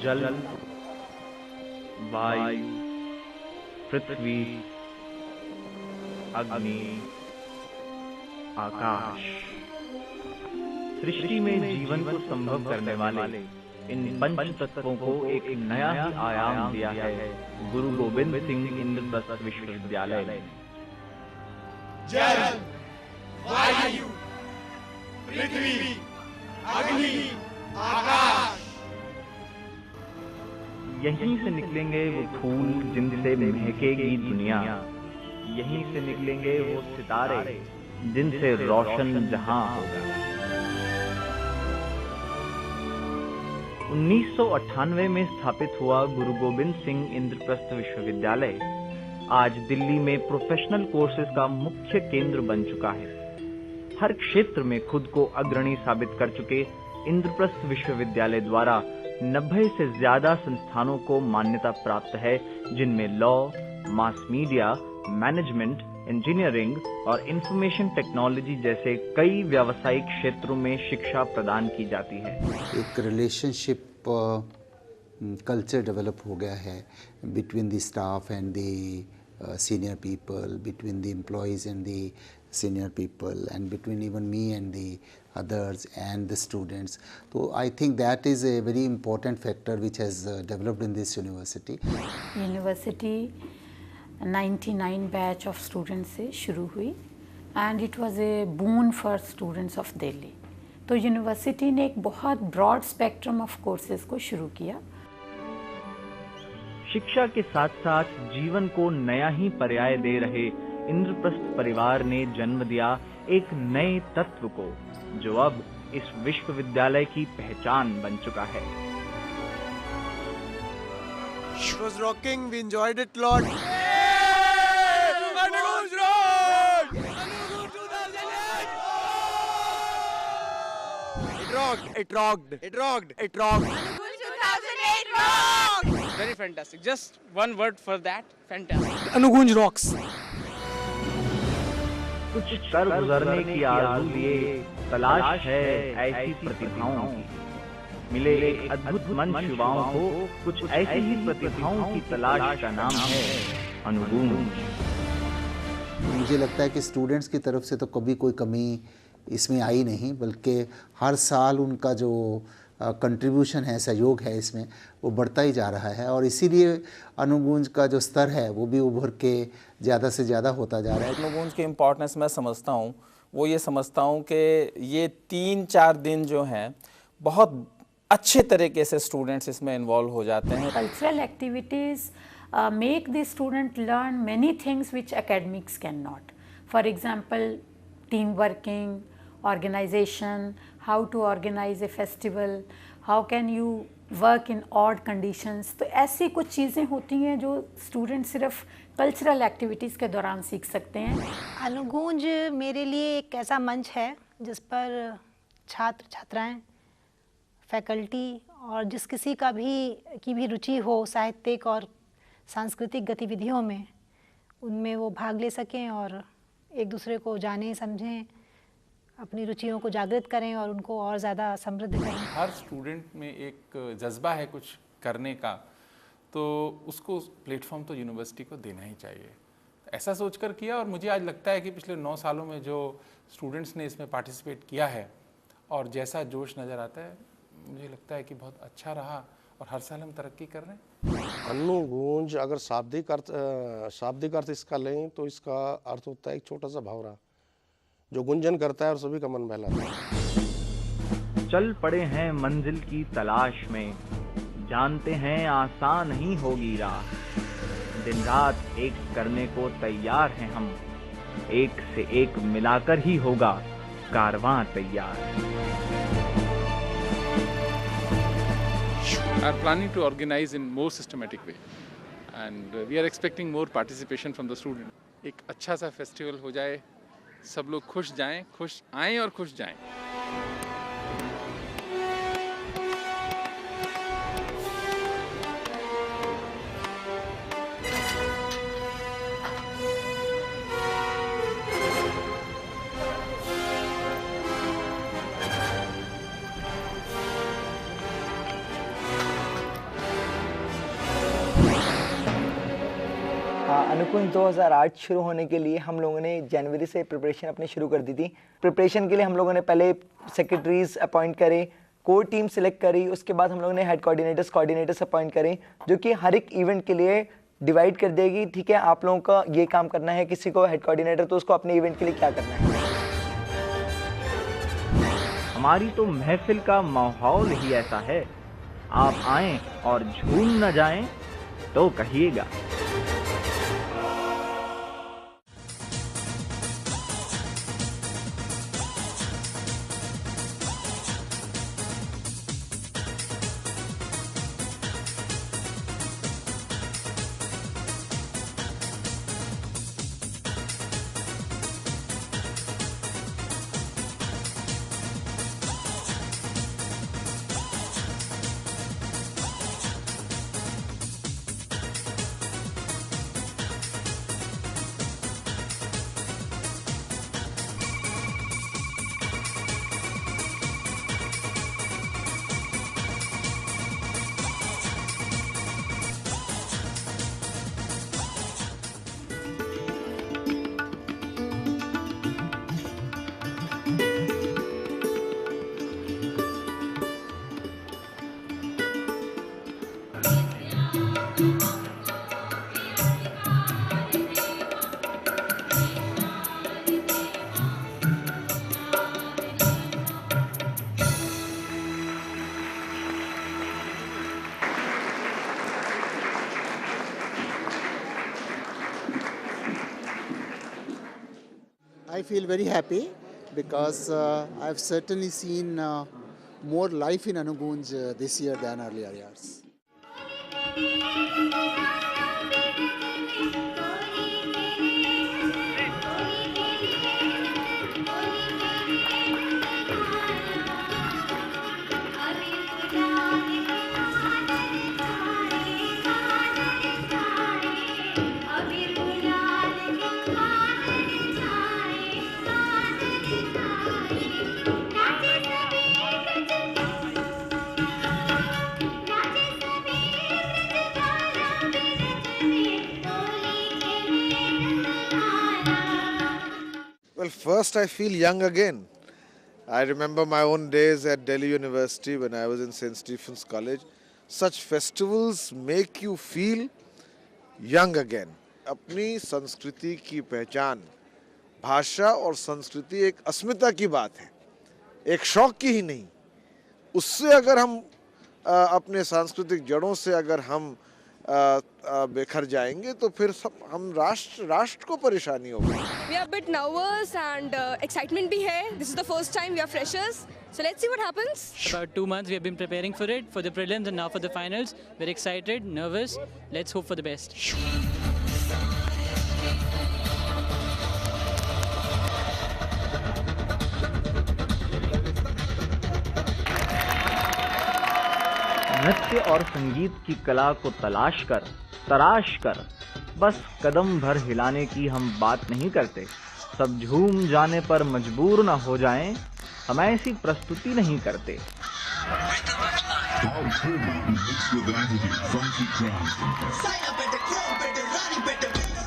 जल, वायु, पृथ्वी, अग्नि, आकाश। सृष्टि में जीवन को संभव करने वाले इन पंच तत्वों को एक नया ही आयाम दिया है गुरु गोविंद सिंह इंद्रप्रस्थ विश्वविद्यालय ने। जल, वायु, पृथ्वी, अग्नि, आकाश। यहीं से निकलेंगे वो फूल जिनसे महकेगी दुनिया, यहीं से निकलेंगे वो सितारे जिनसे रोशन जहां होगा। 1998 में स्थापित हुआ गुरु गोविंद सिंह इंद्रप्रस्थ विश्वविद्यालय आज दिल्ली में प्रोफेशनल कोर्सेज का मुख्य केंद्र बन चुका है। हर क्षेत्र में खुद को अग्रणी साबित कर चुके इंद्रप्रस्थ विश्वविद्यालय द्वारा 90 से ज्यादा संस्थानों को मान्यता प्राप्त है, जिनमें law, mass media, management, engineering और इंफॉर्मेशन टेक्नोलॉजी जैसे कई व्यावसायिक क्षेत्रों में शिक्षा प्रदान की जाती है। एक रिलेशनशिप कल्चर डेवलप हो गया है between the staff and the senior people, between the employees and the senior people, and between even me and the others and the students. So I think that is a very important factor which has developed in this university. University 99 batch of students से शुरू हुई and it was a boon for students of Delhi. तो university ने एक बहुत broad spectrum of courses को शुरू किया। शिक्षा के साथ साथ जीवन को नया ही पर्याय दे रहे इंद्रप्रस्थ परिवार ने जन्म दिया एक नए तत्व को, जो अब इस विश्वविद्यालय की पहचान बन चुका है। It was rocking, we enjoyed it a lot. It rocked. Very fantastic. Just one word for that, fantastic. Anugunj rocks. कुछ कर गुजरने की आरज़ू लिए तलाश है ऐसी प्रतिभाओं की, मिले एक अद्भुत मंच युवाओं को, कुछ ऐसी ही प्रतिभाओं की तलाश का नाम है अनुगूंज। मुझे लगता है कि स्टूडेंट्स की तरफ से तो कभी कोई कमी इसमें आई नहीं, बल्कि हर साल उनका जो कंट्रीब्यूशन है, सहयोग है, इसमें वो बढ़ता ही जा रहा है और इसीलिए अनुगूंज का जो स्तर है वो भी उभर के ज़्यादा से ज़्यादा होता जा रहा है। अनुगूंज की इम्पोर्टेंस मैं समझता हूँ, वो ये समझता हूँ कि ये 3-4 दिन जो हैं बहुत अच्छे तरीके से स्टूडेंट्स इसमें इन्वॉल्व हो जाते हैं। Cultural activities make the student learn many things which academics can not. For example team working, organization, how to organize a festival, how can you work in odd conditions। तो ऐसी कुछ चीज़ें होती हैं जो स्टूडेंट सिर्फ कल्चरल एक्टिविटीज़ के दौरान सीख सकते हैं। अनुगूंज मेरे लिए एक ऐसा मंच है जिस पर छात्र छात्राएं, फैकल्टी और जिस किसी की भी रुचि हो साहित्यिक और सांस्कृतिक गतिविधियों में, उनमें वो भाग ले सकें और एक दूसरे को जानें, समझें, अपनी रुचियों को जागृत करें और उनको और ज़्यादा समृद्ध करें। हर स्टूडेंट में एक जज्बा है कुछ करने का, तो उसको प्लेटफॉर्म तो यूनिवर्सिटी को देना ही चाहिए। ऐसा सोचकर किया और मुझे आज लगता है कि पिछले 9 सालों में जो स्टूडेंट्स ने इसमें पार्टिसिपेट किया है और जैसा जोश नज़र आता है, मुझे लगता है कि बहुत अच्छा रहा और हर साल हम तरक्की कर रहे हैं। अनुगूंज अगर शाब्दिक अर्थ इसका लें तो इसका अर्थ होता है एक छोटा सा भंवरा जो गुंजन करता है और सभी का मन बहलाता है। चल पड़े हैं मंजिल की तलाश में, जानते हैं आसान नहीं होगी राह, दिन रात एक करने को तैयार हैं हम, एक से एक मिलाकर ही होगा कारवां तैयार। are planning to organize in more systematic way and we are expecting more participation from the student. एक अच्छा सा फेस्टिवल हो जाए, सब लोग खुश जाएं, खुश आएं और खुश जाएं। अनुकुंज 2008 शुरू होने के लिए हम लोगों ने जनवरी से प्रिपरेशन अपनी शुरू कर दी थी। प्रिपरेशन के लिए हम लोगों ने पहले सेक्रेटरीज अपॉइंट करे, कोर टीम सेलेक्ट करी, उसके बाद हम लोगों ने हेड कोऑर्डिनेटर्स अपॉइंट करें, जो कि हर एक इवेंट के लिए डिवाइड कर देगी। ठीक है, आप लोगों का ये काम करना है, किसी को हेड कोऑर्डिनेटर तो उसको अपने इवेंट के लिए क्या करना है। हमारी तो महफिल का माहौल ही ऐसा है, आप आएं और झूम न जाएं तो कहिएगा। I feel very happy because I've certainly seen more life in Anugunj this year than earlier years. Well, first I feel young again. I remember my own days at Delhi University when I was in St. Stephen's College. Such festivals make you feel young again. अपनी संस्कृति की पहचान, भाषा और संस्कृति एक अस्मिता की बात है, एक शौक की ही नहीं। उससे अगर हम अपने सांस्कृतिक जड़ों से अगर हम बेखर जाएंगे तो फिर हम राष्ट्र को परेशानी होगी। We are a bit nervous and excitement भी है. This is the first time we are freshers. So let's see what happens. About 2 months we have been preparing for it, for the prelims and now for the finals. We're excited, nervous. Let's hope for the best. नृत्य और संगीत की कला को तराश कर बस कदम भर हिलाने की हम बात नहीं करते। सब झूम जाने पर मजबूर न हो जाएं, हम ऐसी प्रस्तुति नहीं करते। Sign up at the club, at the rally, at the